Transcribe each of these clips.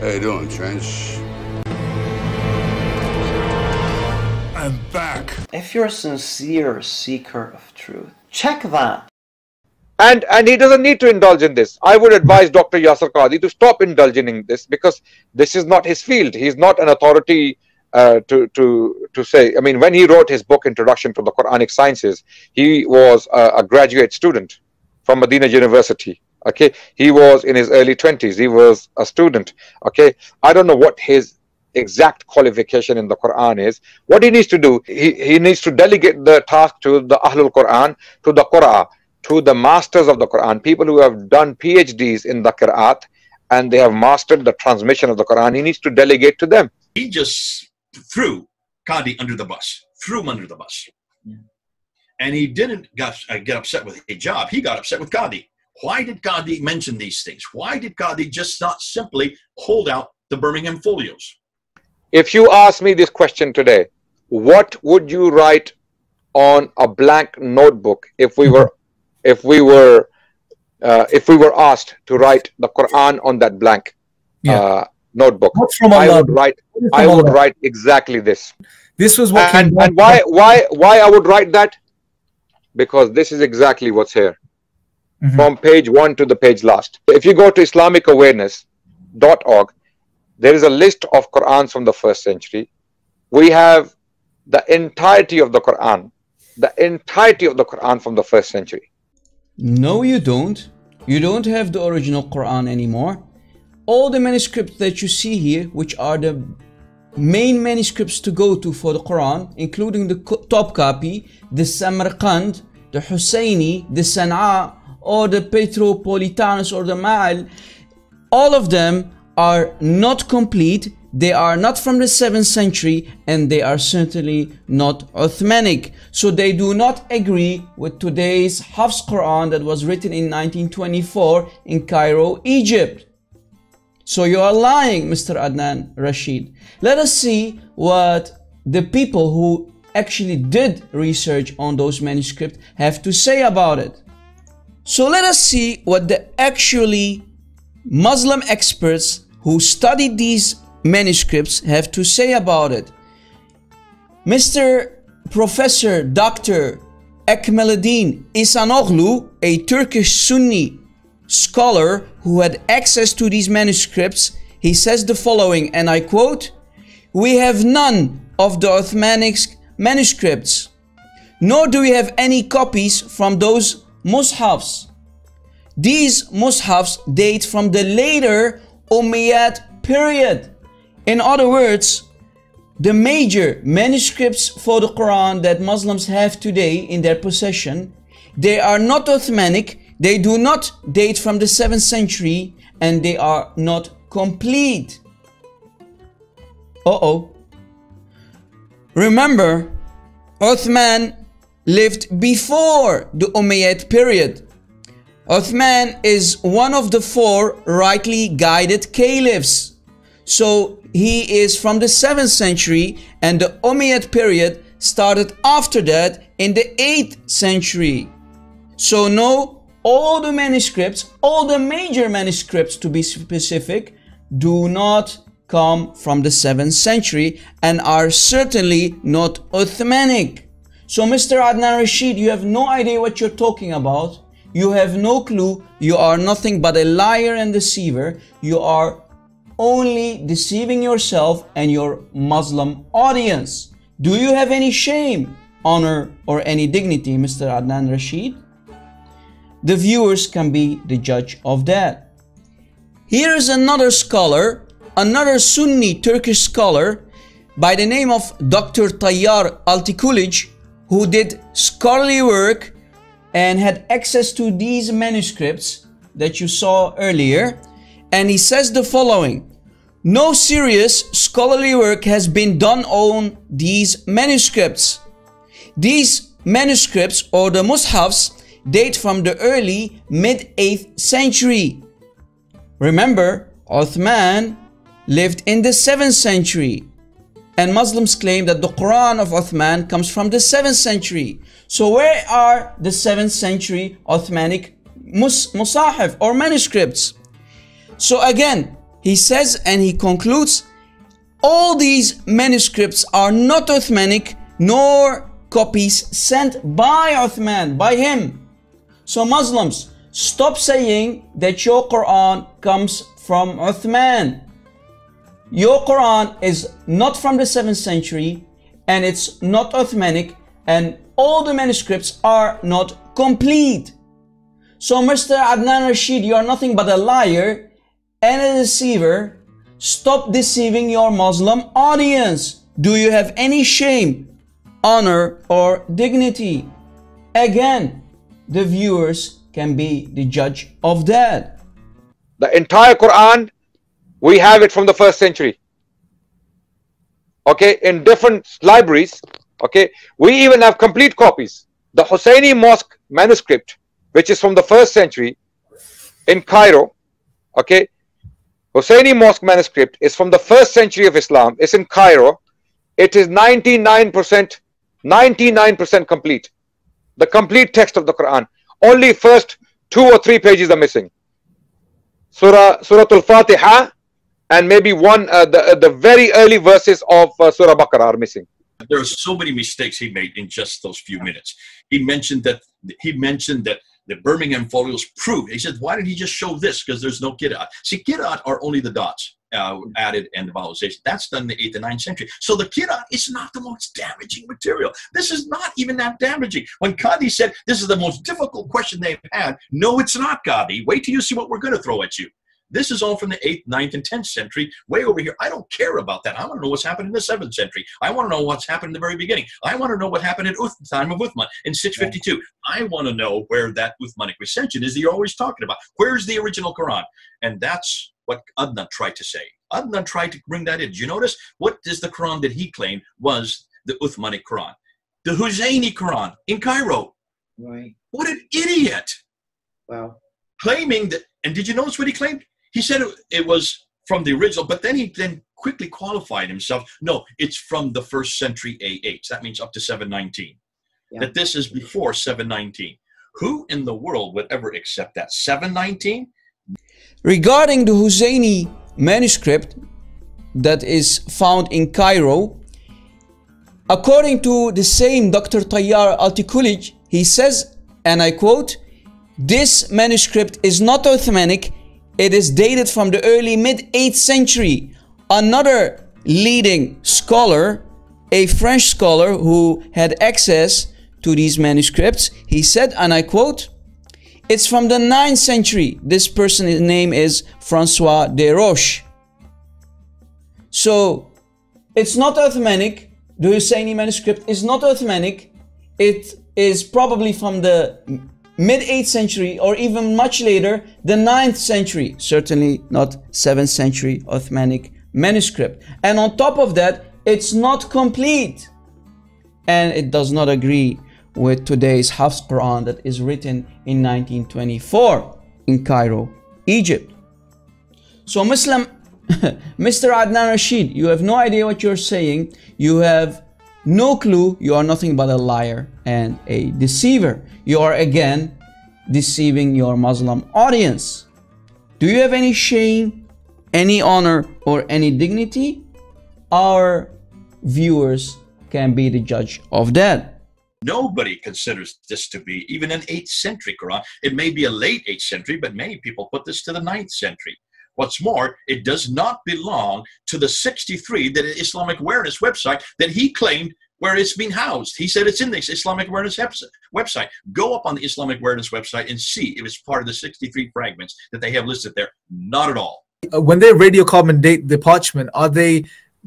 How you doing, Trench? I'm back. If you're a sincere seeker of truth, check that. And he doesn't need to indulge in this. I would advise Dr. Yasir Qadhi to stop indulging in this, because this is not his field. He's not an authority to say. I mean, when he wrote his book Introduction to the Quranic Sciences, he was a graduate student from Medina University. Okay, he was in his early 20s. He was a student. Okay, I don't know what his exact qualification in the Quran is. What he needs to do, he needs to delegate the task to the Ahlul Quran, to the Qur'an, to the masters of the Quran, people who have done PhDs in the Qur'at, and they have mastered the transmission of the Quran. He needs to delegate to them. He just threw Qadi under the bus, threw him under the bus. And he didn't get upset with hijab, he got upset with Qadi. Why did Qadi mention these things? Why did Qadi just not simply hold out the Birmingham folios? If you ask me this question today, what would you write on a blank notebook if we were asked to write the Quran on that blank notebook? I would write exactly this. This was what and why I would write that? Because this is exactly what's here. From page 1 to the page last. If you go to islamicawareness.org, there is a list of Qur'ans from the 1st century. We have the entirety of the Quran. The entirety of the Quran from the 1st century. No, you don't. You don't have the original Quran anymore. All the manuscripts that you see here, which are the main manuscripts to go to for the Quran, including the top copy, the Samarkand, the Husseini, the Sana'a, or the Petropolitanus, or the Ma'al, all of them are not complete. They are not from the 7th century, and they are certainly not Uthmanic. So they do not agree with today's Hafs Quran that was written in 1924 in Cairo, Egypt. So you are lying, Mr. Adnan Rashid. Let us see what the people who actually did research on those manuscripts have to say about it. So let us see what the actually Muslim experts who studied these manuscripts have to say about it. Mr. Professor Dr. Ekmeluddin Ihsanoglu, a Turkish Sunni scholar who had access to these manuscripts, he says the following, and I quote, "We have none of the Uthmanic manuscripts, nor do we have any copies from those mushafs. These mushafs date from the later Umayyad period." In other words, the major manuscripts for the Quran that Muslims have today in their possession, they are not Uthmanic, they do not date from the 7th century, and they are not complete. Remember, Uthman lived before the Umayyad period. Uthman is one of the 4 rightly guided caliphs. So he is from the 7th century, and the Umayyad period started after that in the 8th century. So no, all the manuscripts, all the major manuscripts to be specific, do not come from the 7th century and are certainly not Uthmanic. So Mr. Adnan Rashid, you have no idea what you're talking about. You have no clue. You are nothing but a liar and deceiver. You are only deceiving yourself and your Muslim audience. Do you have any shame, honor, or any dignity, Mr. Adnan Rashid? The viewers can be the judge of that. Here is another scholar, another Sunni Turkish scholar by the name of Dr. Tayyar Altikulic, who did scholarly work and had access to these manuscripts that you saw earlier, and he says the following: "No serious scholarly work has been done on these manuscripts. These manuscripts, or the mushafs, date from the early mid-8th century. Remember, Uthman lived in the 7th century, and Muslims claim that the Quran of Uthman comes from the 7th century. So where are the 7th century Uthmanic musahif or manuscripts?" So again, he says and he concludes, all these manuscripts are not Uthmanic nor copies sent by Uthman, by him. So Muslims, stop saying that your Quran comes from Uthman. Your Quran is not from the 7th century and it's not Uthmanic, and all the manuscripts are not complete. So Mr. Adnan Rashid, you are nothing but a liar and a deceiver. Stop deceiving your Muslim audience. Do you have any shame, honor, or dignity? Again, the viewers can be the judge of that. The entire Quran, we have it from the 1st century. Okay, in different libraries. Okay, we even have complete copies. The Husseini Mosque manuscript, which is from the 1st century in Cairo. Okay, Husseini Mosque manuscript is from the 1st century of Islam. It's in Cairo. It is 99% complete. The complete text of the Quran. Only first 2 or 3 pages are missing. Surah Al-Fatiha and maybe the very early verses of Surah Baqarah are missing. There are so many mistakes he made in just those few minutes. He mentioned that the Birmingham folios prove. He said, why did he just show this? Because there's no Qira'at. See, Qira'at are only the dots added and the vowelization. That's done in the 8th and 9th century. So the Qira'at is not the most damaging material. This is not even that damaging. When Qadi said this is the most difficult question they've had, no, it's not, Qadi. Wait till you see what we're going to throw at you. This is all from the 8th, 9th, and 10th century, way over here. I don't care about that. I want to know what's happened in the 7th century. I want to know what's happened in the very beginning. I want to know what happened at the time of Uthman in 652. I want to know where that Uthmanic recension is that you're always talking about. Where's the original Quran? And that's what Adnan tried to say. Adnan tried to bring that in. Did you notice? What is the Quran that he claimed was the Uthmanic Quran? The Husseini Quran in Cairo. Right. What an idiot. Wow. Claiming that, and did you notice what he claimed? He said it was from the original, but then he quickly qualified himself. No, it's from the 1st century AH. That means up to 719. Yeah. That this is before 719. Who in the world would ever accept that? 719? Regarding the Husseini manuscript that is found in Cairo, according to the same Dr. Tayyar Altikulich, he says, and I quote, "This manuscript is not Uthmanic. It is dated from the early mid-8th century. Another leading scholar, a French scholar who had access to these manuscripts, he said, and I quote, it's from the 9th century. This person's name is Francois de Roche." So, it's not Uthmanic. The Husseini manuscript is not Uthmanic. It is probably from the mid-8th century or even much later, the 9th century. Certainly not 7th century Uthmanic manuscript. And on top of that, it's not complete. And it does not agree with today's Hafs Quran that is written in 1924 in Cairo, Egypt. So Muslim, Mr. Adnan Rashid, you have no idea what you're saying. You have no clue. You are nothing but a liar and a deceiver. You are again deceiving your Muslim audience. Do you have any shame, any honor, or any dignity? Our viewers can be the judge of that. Nobody considers this to be even an 8th century Quran. It may be a late 8th century, but many people put this to the 9th century. What's more, it does not belong to the 63 that Islamic Awareness website that he claimed where it's been housed. He said it's in the Islamic Awareness website. Go up on the Islamic Awareness website and see if it's part of the 63 fragments that they have listed there. Not at all. When they radiocarbon date the parchment, are they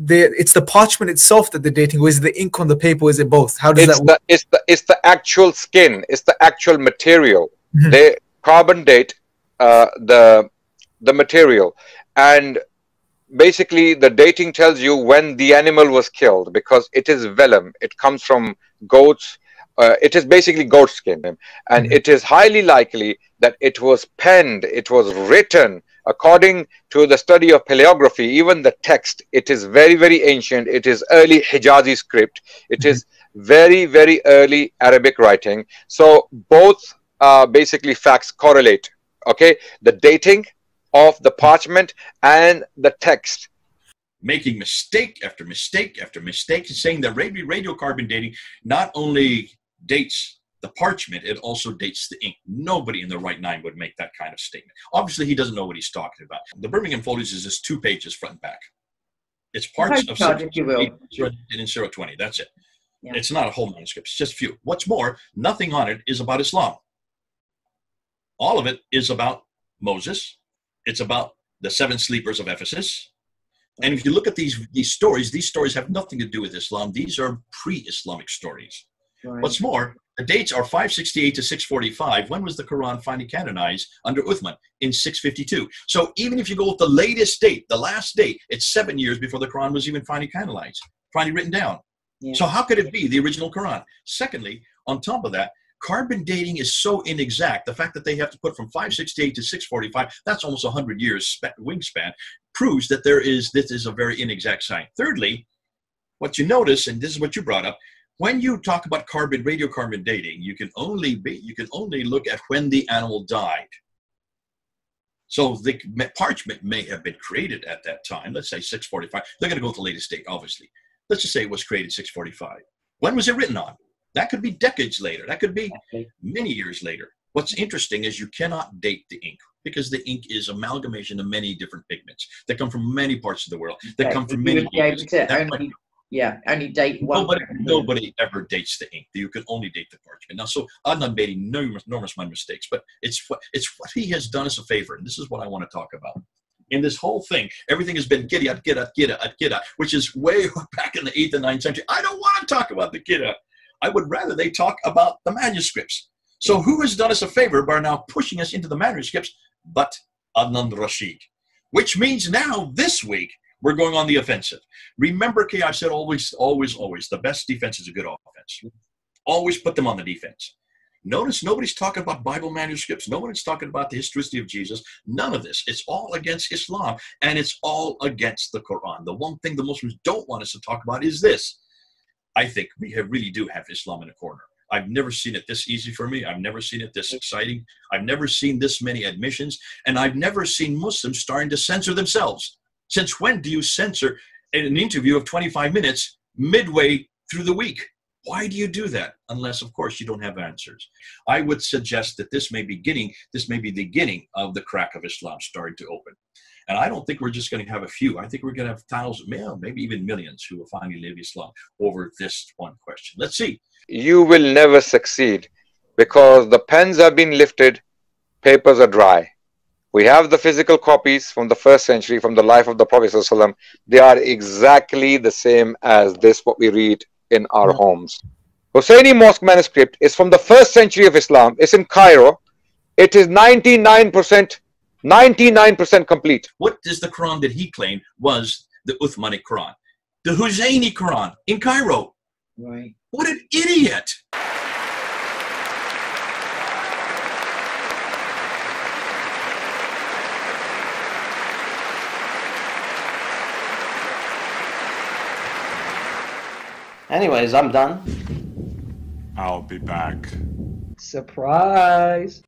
it's the parchment itself that they're dating, or is it the ink on the paper, or is it both? How does that work? It's the actual skin, it's the actual material. Mm-hmm. They carbon date the material, and basically the dating tells you when the animal was killed, because it is vellum, it comes from goats. It is basically goat skin, and Mm-hmm. it is highly likely that it was penned, it was written. According to the study of paleography, even the text, it is very, very ancient. It is early Hijazi script. It is very, very early Arabic writing. So both basically facts correlate. Okay, the dating of the parchment and the text. Making mistake after mistake after mistake, and saying that radiocarbon dating not only dates the parchment, it also dates the ink. Nobody in their right mind would make that kind of statement. Obviously, he doesn't know what he's talking about. The Birmingham Foliage is just 2 pages front and back. It's parts of 020. That's it. Yeah. It's not a whole manuscript. It's just a few. What's more, nothing on it is about Islam. All of it is about Moses. It's about the 7 sleepers of Ephesus. And if you look at these stories have nothing to do with Islam. These are pre-Islamic stories. Right. What's more, the dates are 568 to 645. When was the Quran finally canonized? Under Uthman in 652. So even if you go with the latest date, the last date, it's 7 years before the Quran was even finally canonized, finally written down. Yeah. So how could it be the original Quran? Secondly, on top of that, carbon dating is so inexact. The fact that they have to put from 568 to 645, that's almost 100 years wingspan, proves that this is a very inexact science. Thirdly, what you notice, and this is what you brought up, when you talk about radiocarbon dating, you can only look at when the animal died. So the parchment may have been created at that time. Let's say 645. They're going to go with the latest date, obviously. Let's just say it was created 645. When was it written on? That could be decades later. That could be many years later. What's interesting is you cannot date the ink because the ink is amalgamation of many different pigments that come from many parts of the world, that come from many only date one. Nobody ever dates the ink. You can only date the parchment. Now, so Adnan made enormous amount of mistakes, but it's what he has done us a favor, and this is what I want to talk about. In this whole thing, everything has been Qiddah, which is way back in the 8th and 9th century. I don't want to talk about the Qiddah. I would rather they talk about the manuscripts. So who has done us a favor by now pushing us into the manuscripts but Adnan Rashid? Which means now, this week, we're going on the offensive. Remember, Kay, I've said always, the best defense is a good offense. Always put them on the defense. Notice nobody's talking about Bible manuscripts. Nobody's talking about the historicity of Jesus. None of this. It's all against Islam, and it's all against the Quran. The one thing the Muslims don't want us to talk about is this. I think we really do have Islam in a corner. I've never seen it this easy for me. I've never seen it this exciting. I've never seen this many admissions, and I've never seen Muslims starting to censor themselves. Since when do you censor an interview of 25 minutes midway through the week? Why do you do that? Unless, of course, you don't have answers. I would suggest that this may be the beginning of the crack of Islam starting to open. And I don't think we're just going to have a few. I think we're going to have thousands, maybe even millions who will finally live Islam over this one question. Let's see. You will never succeed because the pens have been lifted, papers are dry. We have the physical copies from the 1st century, from the life of the Prophet ﷺ. They are exactly the same as this, what we read in our homes. Husseini Mosque manuscript is from the 1st century of Islam. It's in Cairo. It is 99% complete. What is the Quran that he claimed was the Uthmanic Quran? The Husseini Quran in Cairo. Right. What an idiot. Anyways, I'm done. I'll be back. Surprise.